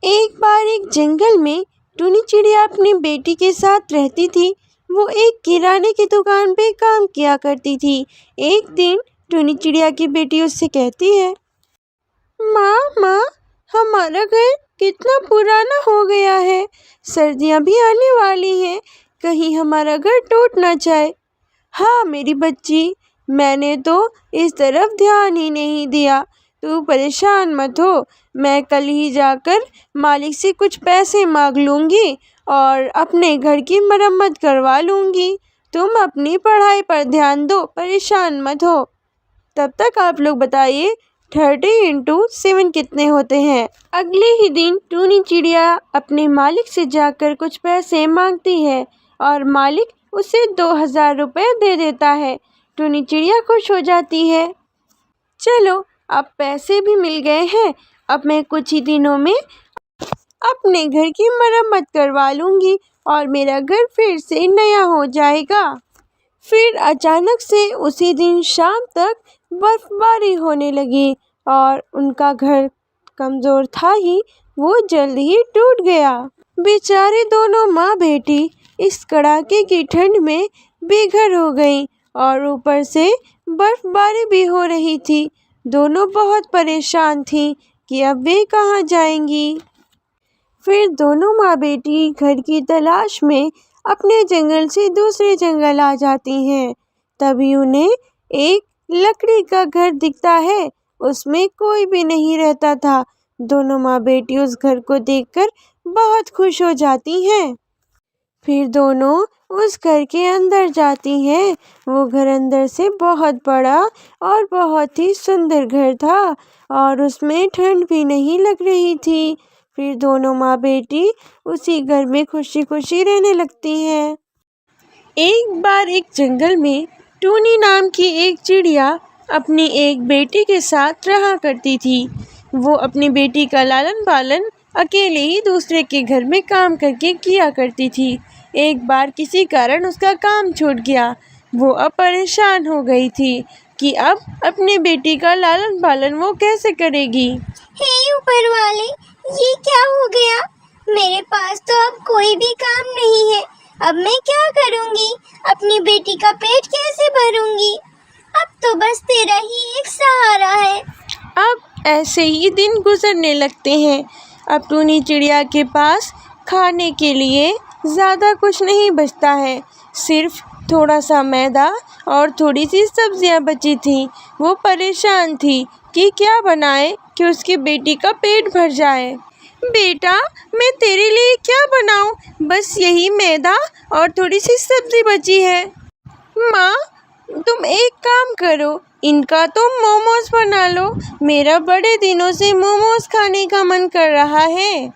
एक बार एक जंगल में टूनी चिड़िया अपनी बेटी के साथ रहती थी। वो एक किराने की दुकान पे काम किया करती थी। एक दिन टूनी चिड़िया की बेटी उससे कहती है, माँ माँ, हमारा घर कितना पुराना हो गया है। सर्दियाँ भी आने वाली हैं, कहीं हमारा घर टूट ना जाए। हाँ मेरी बच्ची, मैंने तो इस तरफ ध्यान ही नहीं दिया। तू परेशान मत हो, मैं कल ही जाकर मालिक से कुछ पैसे मांग लूँगी और अपने घर की मरम्मत करवा लूँगी। तुम अपनी पढ़ाई पर ध्यान दो, परेशान मत हो। तब तक आप लोग बताइए 30 × 7 कितने होते हैं। अगले ही दिन टूनी चिड़िया अपने मालिक से जाकर कुछ पैसे मांगती है और मालिक उसे 2000 रुपये दे देता है। टूनी चिड़िया खुश हो जाती है। चलो अब पैसे भी मिल गए हैं, अब मैं कुछ ही दिनों में अपने घर की मरम्मत करवा लूँगी और मेरा घर फिर से नया हो जाएगा। फिर अचानक से उसी दिन शाम तक बर्फबारी होने लगी और उनका घर कमज़ोर था ही, वो जल्द ही टूट गया। बेचारे दोनों माँ बेटी इस कड़ाके की ठंड में बेघर हो गईं और ऊपर से बर्फबारी भी हो रही थी। दोनों बहुत परेशान थीं कि अब वे कहाँ जाएंगी। फिर दोनों माँ बेटी घर की तलाश में अपने जंगल से दूसरे जंगल आ जाती हैं। तभी उन्हें एक लकड़ी का घर दिखता है, उसमें कोई भी नहीं रहता था। दोनों माँ बेटी उस घर को देखकर बहुत खुश हो जाती हैं। फिर दोनों उस घर के अंदर जाती हैं। वो घर अंदर से बहुत बड़ा और बहुत ही सुंदर घर था और उसमें ठंड भी नहीं लग रही थी। फिर दोनों माँ बेटी उसी घर में खुशी खुशी रहने लगती हैं। एक बार एक जंगल में टूनी नाम की एक चिड़िया अपनी एक बेटी के साथ रहा करती थी। वो अपनी बेटी का लालन पालन अकेले ही दूसरे के घर में काम करके किया करती थी। एक बार किसी कारण उसका काम छूट गया। वो अब परेशान हो गई थी कि अब अपनी बेटी का लालन पालन वो कैसे करेगी। हे ऊपर वाले, ये क्या हो गया? मेरे पास तो अब कोई भी काम नहीं है। अब मैं क्या करूँगी? अपनी बेटी का पेट कैसे भरूँगी? अब तो बस तेरा ही एक सहारा है। अब ऐसे ही दिन गुजरने लगते हैं। अब टूनी चिड़िया के पास खाने के लिए ज़्यादा कुछ नहीं बचता है, सिर्फ थोड़ा सा मैदा और थोड़ी सी सब्जियां बची थीं। वो परेशान थी कि क्या बनाए कि उसकी बेटी का पेट भर जाए। बेटा, मैं तेरे लिए क्या बनाऊं? बस यही मैदा और थोड़ी सी सब्जी बची है। माँ, तुम एक काम करो, इनका तुम मोमोज बना लो। मेरा बड़े दिनों से मोमोज खाने का मन कर रहा है।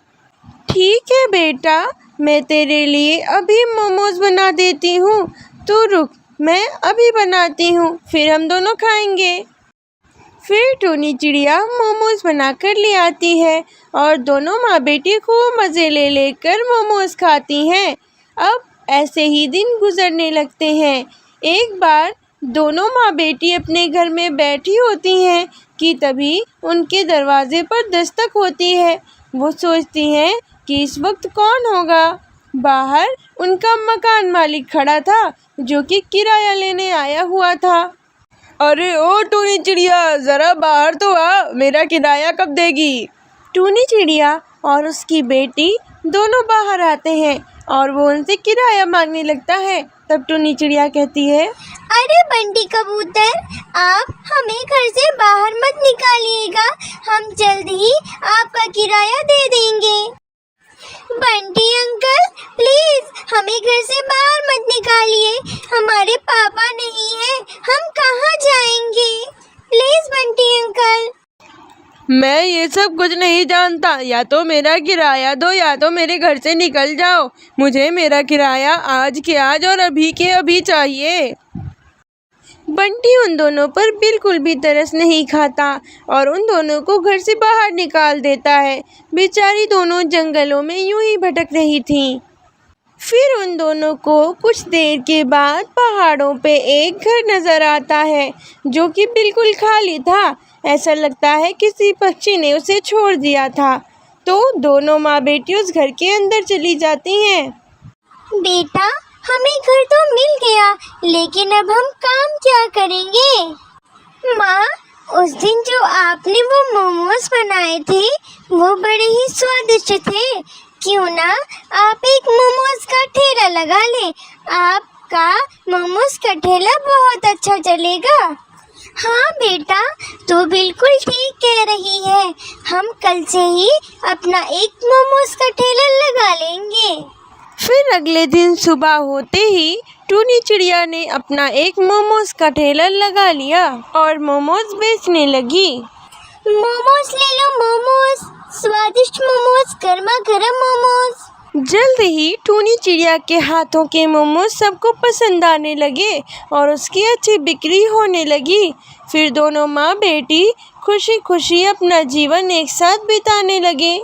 ठीक है बेटा, मैं तेरे लिए अभी मोमोज बना देती हूँ। तू रुक, मैं अभी बनाती हूँ, फिर हम दोनों खाएंगे। फिर टूनी चिड़िया मोमोज बनाकर ले आती है और दोनों माँ बेटी खूब मज़े ले लेकर मोमोज खाती हैं। अब ऐसे ही दिन गुजरने लगते हैं। एक बार दोनों माँ बेटी अपने घर में बैठी होती हैं कि तभी उनके दरवाजे पर दस्तक होती है। वो सोचती हैं कि इस वक्त कौन होगा। बाहर उनका मकान मालिक खड़ा था, जो कि किराया लेने आया हुआ था। अरे ओ टूनी चिड़िया, ज़रा बाहर तो आ, मेरा किराया कब देगी? टूनी चिड़िया और उसकी बेटी दोनों बाहर आते हैं और वो उनसे किराया मांगने लगता है। तब टूनी चिड़िया कहती है, अरे बंटी कबूतर, आप हमें घर से बाहर मत निकालिएगा, हम जल्द ही आपका किराया दे देंगे। बंटी अंकल, प्लीज हमें घर से बाहर मत निकालिए, हमारे पापा नहीं है, हम कहाँ जाएंगे? Please Bunty uncle. मैं ये सब कुछ नहीं जानता, या तो मेरा किराया दो या तो मेरे घर से निकल जाओ। मुझे मेरा किराया आज के आज और अभी के अभी चाहिए। बंटी उन दोनों पर बिल्कुल भी तरस नहीं खाता और उन दोनों को घर से बाहर निकाल देता है। बेचारी दोनों जंगलों में यूं ही भटक रही थीं। फिर उन दोनों को कुछ देर के बाद पहाड़ों पे एक घर नज़र आता है, जो कि बिल्कुल खाली था। ऐसा लगता है किसी पक्षी ने उसे छोड़ दिया था। तो दोनों माँ बेटी उस घर के अंदर चली जाती हैं। बेटा, हमें घर तो मिल गया, लेकिन अब हम काम क्या करेंगे? माँ, उस दिन जो आपने वो मोमोज बनाए थे वो बड़े ही स्वादिष्ट थे। क्यों ना आप एक मोमोज का ठेला लगा लें? आपका मोमोज का ठेला बहुत अच्छा चलेगा। हाँ बेटा, तू बिल्कुल ठीक कह रही है। हम कल से ही अपना एक मोमोज का ठेला लगा लेंगे। फिर अगले दिन सुबह होते ही टूनी चिड़िया ने अपना एक मोमोज का ठेला लगा लिया और मोमोज बेचने लगी। मोमोज ले लो, मोमोज, स्वादिष्ट मोमोज, गर्मा गर्म मोमोज। जल्द ही टूनी चिड़िया के हाथों के मोमोज सबको पसंद आने लगे और उसकी अच्छी बिक्री होने लगी। फिर दोनों माँ बेटी खुशी खुशी अपना जीवन एक साथ बिताने लगे।